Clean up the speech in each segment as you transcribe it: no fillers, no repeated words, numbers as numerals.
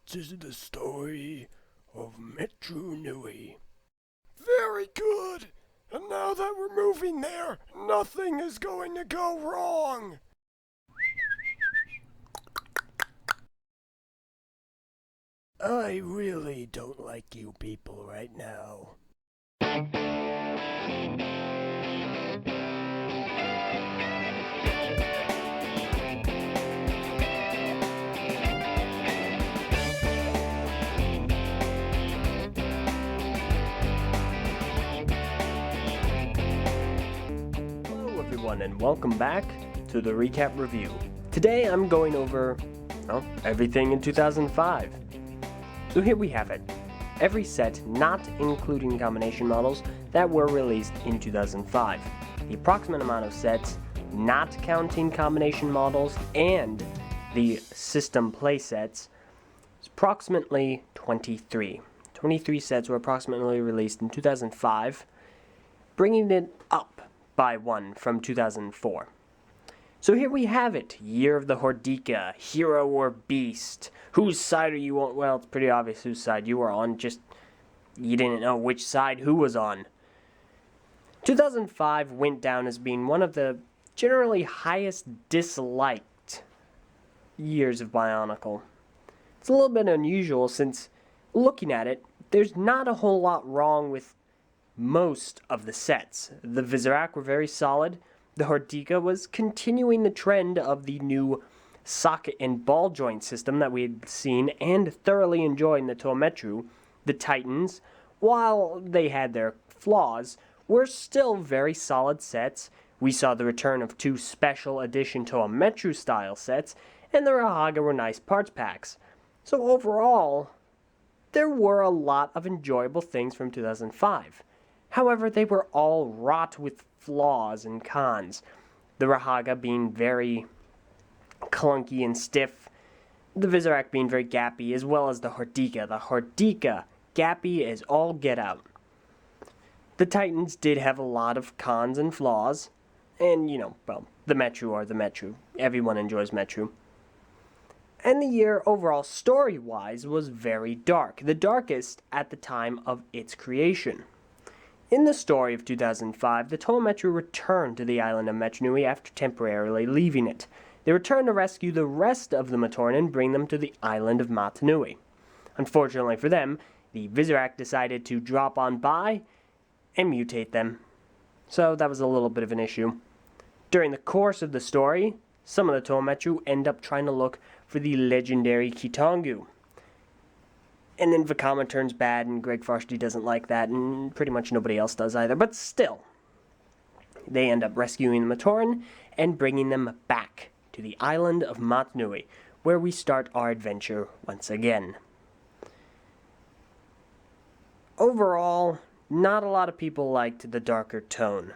This is the story of Metro Nui. Very good! And now that we're moving there, nothing is going to go wrong! I really don't like you people right now. Hello everyone and welcome back to the recap review. Today I'm going over, everything in 2005. So here we have it. Every set, not including combination models, that were released in 2005. The approximate amount of sets, not counting combination models and the system play sets, is approximately 23. 23 sets were approximately released in 2005, bringing it up by one from 2004. So here we have it, Year of the Hordika, Hero or Beast. Whose side are you on? Well, it's pretty obvious whose side you were on, just you didn't know which side who was on. 2005 went down as being one of the generally highest disliked years of Bionicle. It's a little bit unusual since, looking at it, there's not a whole lot wrong with most of the sets. The Visorak were very solid. The Hordika was continuing the trend of the new socket and ball joint system that we had seen and thoroughly enjoying the Tometru. The Titans, while they had their flaws, were still very solid sets. We saw the return of two special edition Tometru style sets, and the Rahaga were nice parts packs. So overall, there were a lot of enjoyable things from 2005. However, they were all wrought with flaws and cons. The Rahaga being very clunky and stiff, the Visorak being very gappy, as well as the Hordika. The Hordika, gappy as all get out. The Titans did have a lot of cons and flaws, and, the Metru are the Metru. Everyone enjoys Metru. And the year, overall, story-wise, was very dark. The darkest at the time of its creation. In the story of 2005, the Tometru returned to the island of Metru Nui after temporarily leaving it. They returned to rescue the rest of the Matoran and bring them to the island of Matanui. Unfortunately for them, the Visorak decided to drop on by and mutate them. So that was a little bit of an issue. During the course of the story, some of the Tometru end up trying to look for the legendary Kitongu. And then Vakama turns bad, and Greg Farshty doesn't like that, and pretty much nobody else does either. But still, they end up rescuing the Matoran and bringing them back to the island of Matanui, where we start our adventure once again. Overall, not a lot of people liked the darker tone.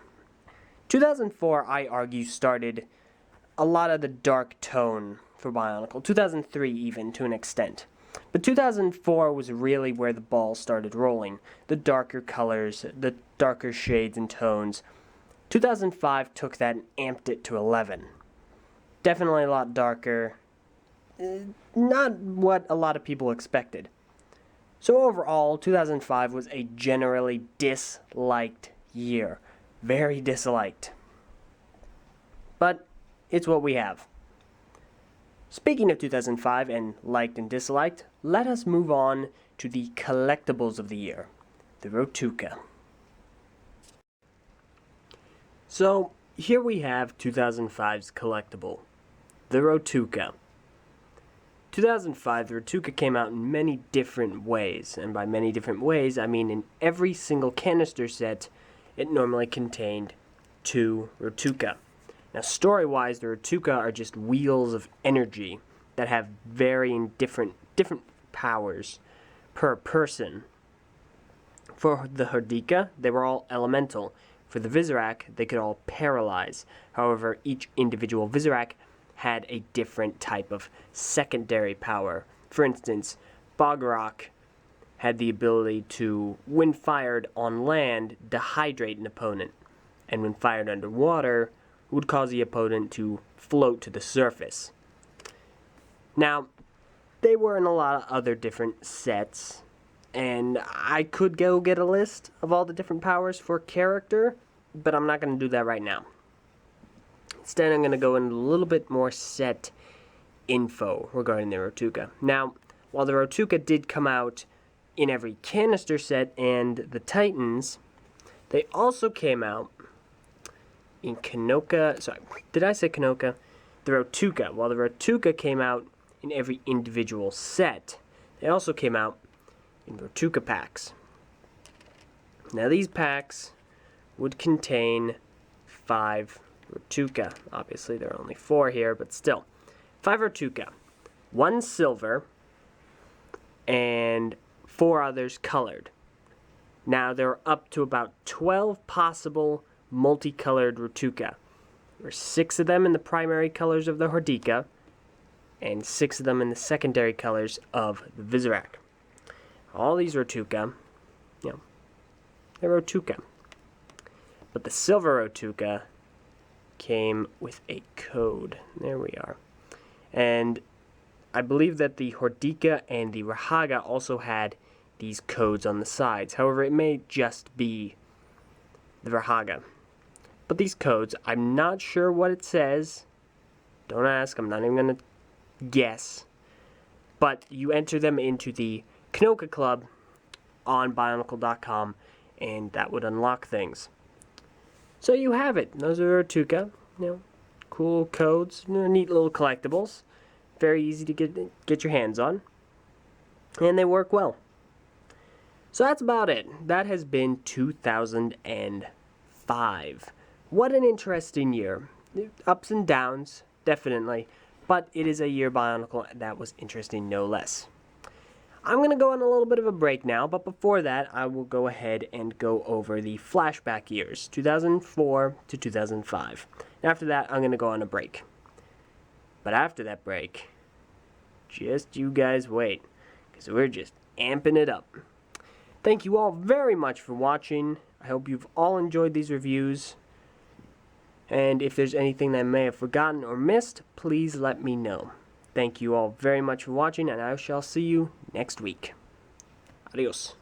2004, I argue, started a lot of the dark tone for Bionicle. 2003 even, to an extent. But 2004 was really where the ball started rolling. The darker colors, the darker shades and tones. 2005 took that and amped it to 11. Definitely a lot darker. Not what a lot of people expected. So overall, 2005 was a generally disliked year. Very disliked. But it's what we have. Speaking of 2005 and liked and disliked, let us move on to the collectibles of the year, the Rotuka. So, here we have 2005's collectible, the Rotuka. 2005, the Rotuka came out in many different ways, and by many different ways, I mean in every single canister set, it normally contained 2 Rotuka. Now, story-wise, the Rotuka are just wheels of energy that have varying different powers per person. For the Hordika, they were all elemental. For the Visorak, they could all paralyze. However, each individual Visorak had a different type of secondary power. For instance, Bogrok had the ability to, when fired on land, dehydrate an opponent, and when fired underwater, would cause the opponent to float to the surface. Now, they were in a lot of other different sets. And I could go get a list of all the different powers for character, but I'm not going to do that right now. Instead, I'm going to go into a little bit more set info regarding the Rotuka. Now, while the Rotuka did come out in every canister set and the Titans, they also came out in Kanoka. Sorry, did I say Kanoka? The Rotuka. While the Rotuka came out in every individual set, they also came out in Rotuka packs. Now these packs would contain 5 Rotuka. Obviously there are only 4 here, but still. 5 Rotuka, 1 silver, and 4 others colored. Now there are up to about 12 possible multicolored Rotuka. There are 6 of them in the primary colors of the Hordika, and 6 of them in the secondary colors of the Vizorak. All these Rotuka, they're Rotuka. But the silver Rotuka came with a code. There we are. And I believe that the Hordika and the Rahaga also had these codes on the sides. However, it may just be the Rahaga. But these codes, I'm not sure what it says. Don't ask, I'm not even going to guess. But you enter them into the Kanoka Club on BIONICLE.com, and that would unlock things. So you have it. Those are Rotuka. Cool codes, neat little collectibles. Very easy to get your hands on. And they work well. So that's about it. That has been 2005. What an interesting year. Ups and downs, definitely. But it is a year Bionicle that was interesting no less. I'm going to go on a little bit of a break now, but before that, I will go ahead and go over the flashback years, 2004 to 2005. And after that, I'm going to go on a break. But after that break, just you guys wait, because we're just amping it up. Thank you all very much for watching. I hope you've all enjoyed these reviews. And if there's anything that I may have forgotten or missed, please let me know. Thank you all very much for watching, and I shall see you next week. Adios.